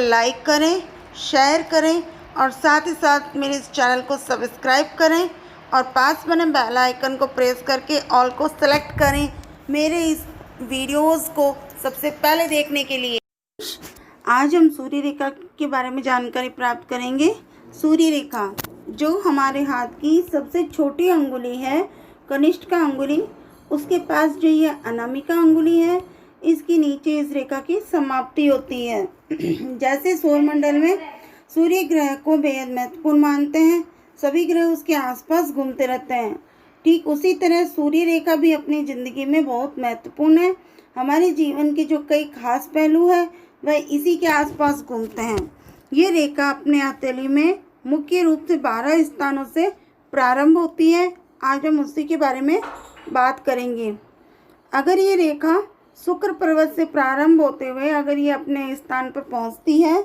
Like करें, share करें और साथ ही साथ मेरे इस चैनल को सब्सक्राइब करें और पास बने बेल आइकन को प्रेस करके ऑल को सेलेक्ट करें मेरे इस वीडियोस को सबसे पहले देखने के लिए। आज हम सूर्य रेखा के बारे में जानकारी प्राप्त करेंगे। सूर्य रेखा जो हमारे हाथ की सबसे छोटी अंगुली है, कनिष्ठ का अंगुली, उसके पास जो ये अनामिका अंगुली है, इसके नीचे इस रेखा की समाप्ति होती है। जैसे सौरमंडल में सूर्य ग्रह को बेहद महत्वपूर्ण मानते हैं, सभी ग्रह उसके आसपास घूमते रहते हैं, ठीक उसी तरह सूर्य रेखा भी अपनी ज़िंदगी में बहुत महत्वपूर्ण है। हमारे जीवन के जो कई खास पहलू है वह इसी के आसपास घूमते हैं। ये रेखा अपने हथेली में मुख्य रूप से 12 स्थानों से प्रारंभ होती है। आज हम उसी के बारे में बात करेंगे। अगर ये रेखा शुक्र पर्वत से प्रारंभ होते हुए अगर ये अपने स्थान पर पहुंचती है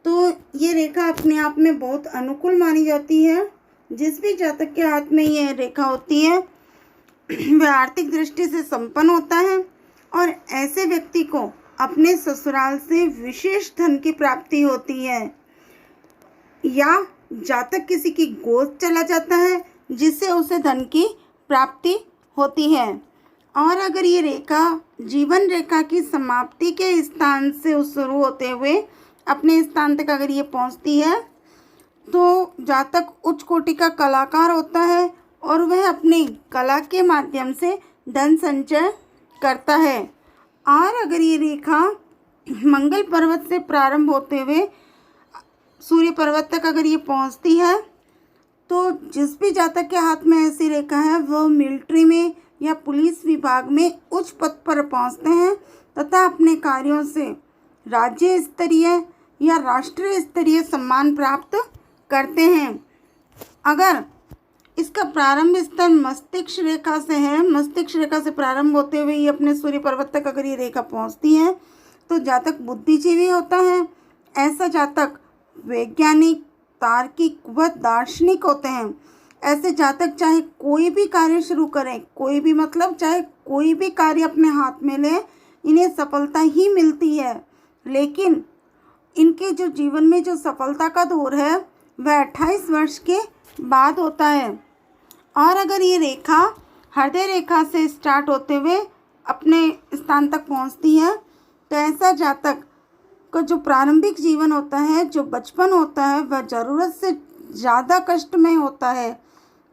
तो ये रेखा अपने आप में बहुत अनुकूल मानी जाती है। जिस भी जातक के हाथ में ये रेखा होती है वह आर्थिक दृष्टि से संपन्न होता है और ऐसे व्यक्ति को अपने ससुराल से विशेष धन की प्राप्ति होती है, या जातक किसी की गोद चला जाता है जिससे उसे धन की प्राप्ति होती है। और अगर ये रेखा जीवन रेखा की समाप्ति के स्थान से शुरू होते हुए अपने स्थान तक अगर ये पहुंचती है तो जातक उच्च कोटि का कलाकार होता है और वह अपनी कला के माध्यम से धन संचय करता है। और अगर ये रेखा मंगल पर्वत से प्रारंभ होते हुए सूर्य पर्वत तक अगर ये पहुंचती है तो जिस भी जातक के हाथ में ऐसी रेखा है वह मिलिट्री में या पुलिस विभाग में उच्च पद पर पहुंचते हैं तथा अपने कार्यों से राज्य स्तरीय या राष्ट्रीय स्तरीय सम्मान प्राप्त करते हैं। अगर इसका प्रारंभ स्थल मस्तिष्क रेखा से है, मस्तिष्क रेखा से प्रारंभ होते हुए ये अपने सूर्य पर्वत तक अगर ये रेखा पहुंचती है तो जातक बुद्धिजीवी होता है। ऐसा जातक वैज्ञानिक, तार्किक व दार्शनिक होते हैं। ऐसे जातक चाहे कोई भी कार्य शुरू करें, कोई भी मतलब चाहे कोई भी कार्य अपने हाथ में ले, इन्हें सफलता ही मिलती है। लेकिन इनके जो जीवन में जो सफलता का दौर है वह 28 वर्ष के बाद होता है। और अगर ये रेखा हृदय रेखा से स्टार्ट होते हुए अपने स्थान तक पहुंचती है तो ऐसा जातक का जो प्रारंभिक जीवन होता है, जो बचपन होता है, वह ज़रूरत से ज़्यादा कष्टमय होता है,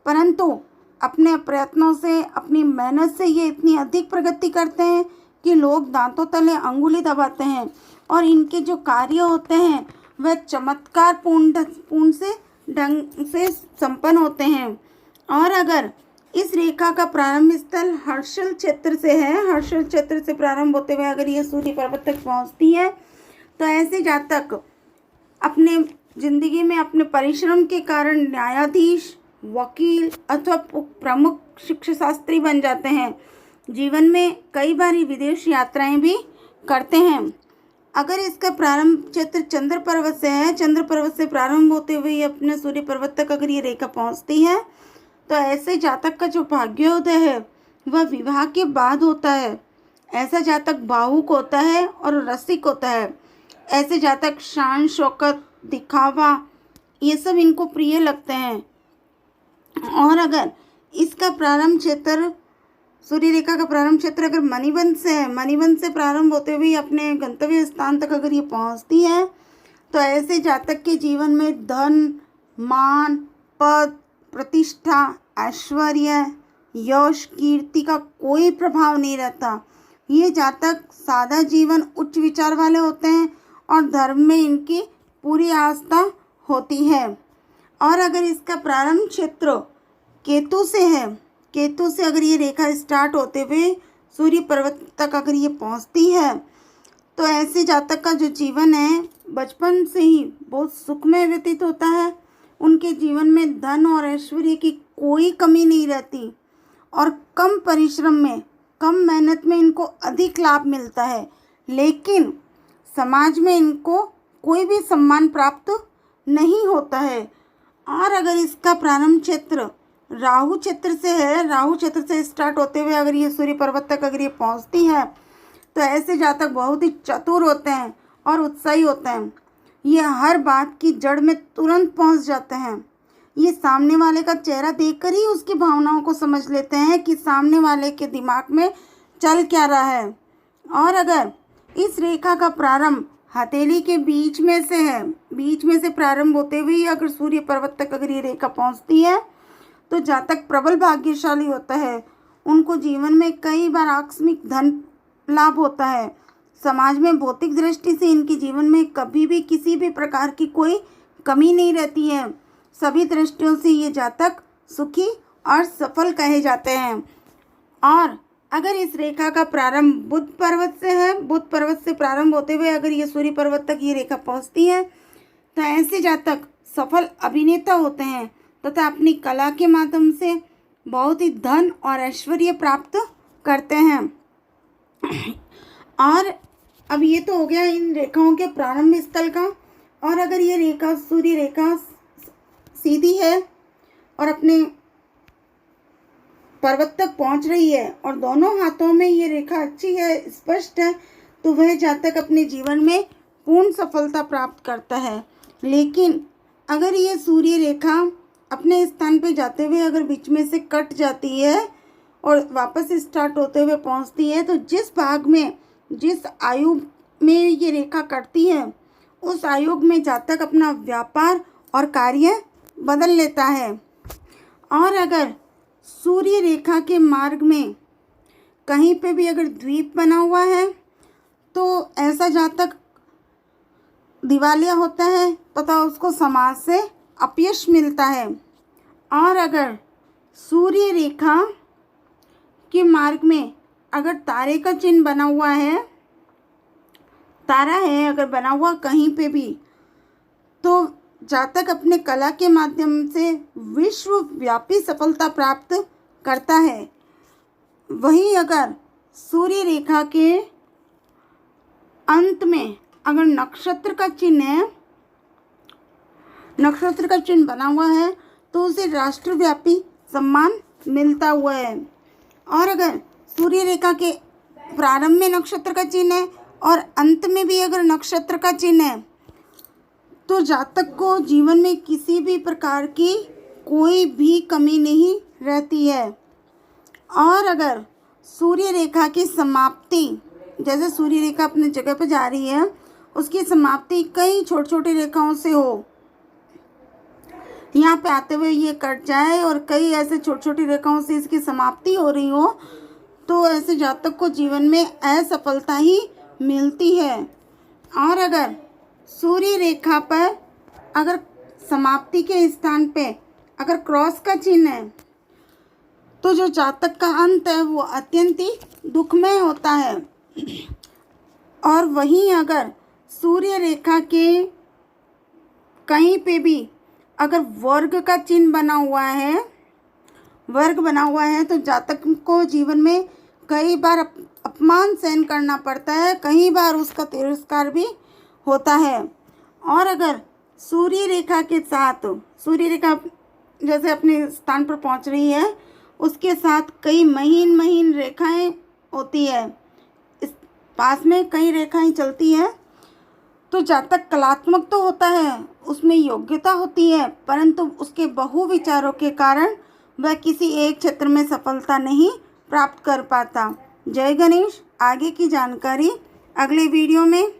परंतु अपने प्रयत्नों से, अपनी मेहनत से ये इतनी अधिक प्रगति करते हैं कि लोग दांतों तले अंगुली दबाते हैं और इनके जो कार्य होते हैं वह चमत्कार पूर्ण से ढंग से संपन्न होते हैं। और अगर इस रेखा का प्रारंभ स्थल हर्षल क्षेत्र से है, हर्षल क्षेत्र से प्रारंभ होते हुए अगर ये सूर्य पर्वत तक पहुंचती है तो ऐसे जातक अपने ज़िंदगी में अपने परिश्रम के कारण न्यायाधीश, वकील अथवा प्रमुख शिक्षाशास्त्री बन जाते हैं। जीवन में कई बार विदेश यात्राएं भी करते हैं। अगर इसका प्रारंभ क्षेत्र चंद्र पर्वत से है, चंद्र पर्वत से प्रारंभ होते हुए अपने सूर्य पर्वत तक अगर ये रेखा पहुंचती है तो ऐसे जातक का जो भाग्योदय है वह विवाह के बाद होता है। ऐसा जातक भावुक होता है और रसिक होता है। ऐसे जातक शान शौकत, दिखावा, ये सब इनको प्रिय लगते हैं। और अगर इसका प्रारंभ क्षेत्र सूर्य रेखा का प्रारंभ क्षेत्र अगर मणिबंध से है, मणिबंध से प्रारंभ होते हुए अपने गंतव्य स्थान तक अगर ये पहुंचती है तो ऐसे जातक के जीवन में धन, मान, पद, प्रतिष्ठा, ऐश्वर्य, यश, कीर्ति का कोई प्रभाव नहीं रहता। ये जातक सादा जीवन, उच्च विचार वाले होते हैं और धर्म में इनकी पूरी आस्था होती है। और अगर इसका प्रारंभ क्षेत्र केतु से है, केतु से अगर ये रेखा स्टार्ट होते हुए सूर्य पर्वत तक अगर ये पहुंचती है तो ऐसे जातक का जो जीवन है बचपन से ही बहुत सुखमय व्यतीत होता है। उनके जीवन में धन और ऐश्वर्य की कोई कमी नहीं रहती और कम परिश्रम में, कम मेहनत में इनको अधिक लाभ मिलता है। लेकिन समाज में इनको कोई भी सम्मान प्राप्त नहीं होता है। और अगर इसका प्रारंभ क्षेत्र राहु क्षेत्र से है, राहु क्षेत्र से स्टार्ट होते हुए अगर ये सूर्य पर्वत तक अगर ये पहुंचती है तो ऐसे जातक बहुत ही चतुर होते हैं और उत्साही होते हैं। ये हर बात की जड़ में तुरंत पहुंच जाते हैं। ये सामने वाले का चेहरा देखकर ही उसकी भावनाओं को समझ लेते हैं कि सामने वाले के दिमाग में चल क्या रहा है। और अगर इस रेखा का प्रारंभ हथेली के बीच में से है, बीच में से प्रारंभ होते हुए अगर सूर्य पर्वत तक अगर ये रेखा पहुंचती है, तो जातक प्रबल भाग्यशाली होता है। उनको जीवन में कई बार आकस्मिक धन लाभ होता है। समाज में भौतिक दृष्टि से इनके जीवन में कभी भी किसी भी प्रकार की कोई कमी नहीं रहती है। सभी दृष्टियों से ये जातक सुखी और सफल कहे जाते हैं। और अगर इस रेखा का प्रारंभ बुध पर्वत से है, बुध पर्वत से प्रारंभ होते हुए अगर ये सूर्य पर्वत तक ये रेखा पहुंचती है, तो ऐसे जातक सफल अभिनेता होते हैं तथा अपनी कला के माध्यम से बहुत ही धन और ऐश्वर्य प्राप्त करते हैं। और अब ये तो हो गया इन रेखाओं के प्रारंभ स्थल का। और अगर ये रेखा सूर्य रेखा सीधी है और अपने पर्वत तक पहुंच रही है और दोनों हाथों में ये रेखा अच्छी है, स्पष्ट है, तो वह जातक अपने जीवन में पूर्ण सफलता प्राप्त करता है। लेकिन अगर ये सूर्य रेखा अपने स्थान पे जाते हुए अगर बीच में से कट जाती है और वापस स्टार्ट होते हुए पहुंचती है, तो जिस भाग में जिस आयु में ये रेखा कटती है उस आयु में जातक अपना व्यापार और कार्य बदल लेता है। और अगर सूर्य रेखा के मार्ग में कहीं पे भी अगर द्वीप बना हुआ है, तो ऐसा जातक दिवालिया होता है तथा उसको समाज से अपयश मिलता है। और अगर सूर्य रेखा के मार्ग में अगर तारे का चिन्ह बना हुआ है, तारा है अगर बना हुआ कहीं पे भी, तो जातक अपने कला के माध्यम से विश्वव्यापी सफलता प्राप्त करता है। वहीं अगर सूर्य रेखा के अंत में अगर नक्षत्र का चिन्ह है, नक्षत्र का चिन्ह बना हुआ है, तो उसे राष्ट्रव्यापी सम्मान मिलता हुआ है। और अगर सूर्य रेखा के प्रारंभ में नक्षत्र का चिन्ह है और अंत में भी अगर नक्षत्र का चिन्ह है, तो जातक को जीवन में किसी भी प्रकार की कोई भी कमी नहीं रहती है। और अगर सूर्य रेखा की समाप्ति, जैसे सूर्य रेखा अपनी जगह पर जा रही है, उसकी समाप्ति कई छोटी छोटी रेखाओं से हो, यहाँ पे आते हुए ये कट जाए और कई ऐसे छोटी छोटी रेखाओं से इसकी समाप्ति हो रही हो, तो ऐसे जातक को जीवन में असफलता ही मिलती है। और अगर सूर्य रेखा पर अगर समाप्ति के स्थान पे अगर क्रॉस का चिन्ह है, तो जो जातक का अंत है वो अत्यंत ही दुखमय होता है। और वहीं अगर सूर्य रेखा के कहीं पे भी अगर वर्ग का चिन्ह बना हुआ है, वर्ग बना हुआ है, तो जातक को जीवन में कई बार अपमान सहन करना पड़ता है, कई बार उसका तिरस्कार भी होता है। और अगर सूर्य रेखा के साथ, सूर्य रेखा जैसे अपने स्थान पर पहुंच रही है, उसके साथ कई महीन महीन रेखाएं होती है, इस पास में कई रेखाएं चलती हैं, तो जातक कलात्मक तो होता है, उसमें योग्यता होती है, परंतु उसके बहु विचारों के कारण वह किसी एक क्षेत्र में सफलता नहीं प्राप्त कर पाता। जय गणेश। आगे की जानकारी अगले वीडियो में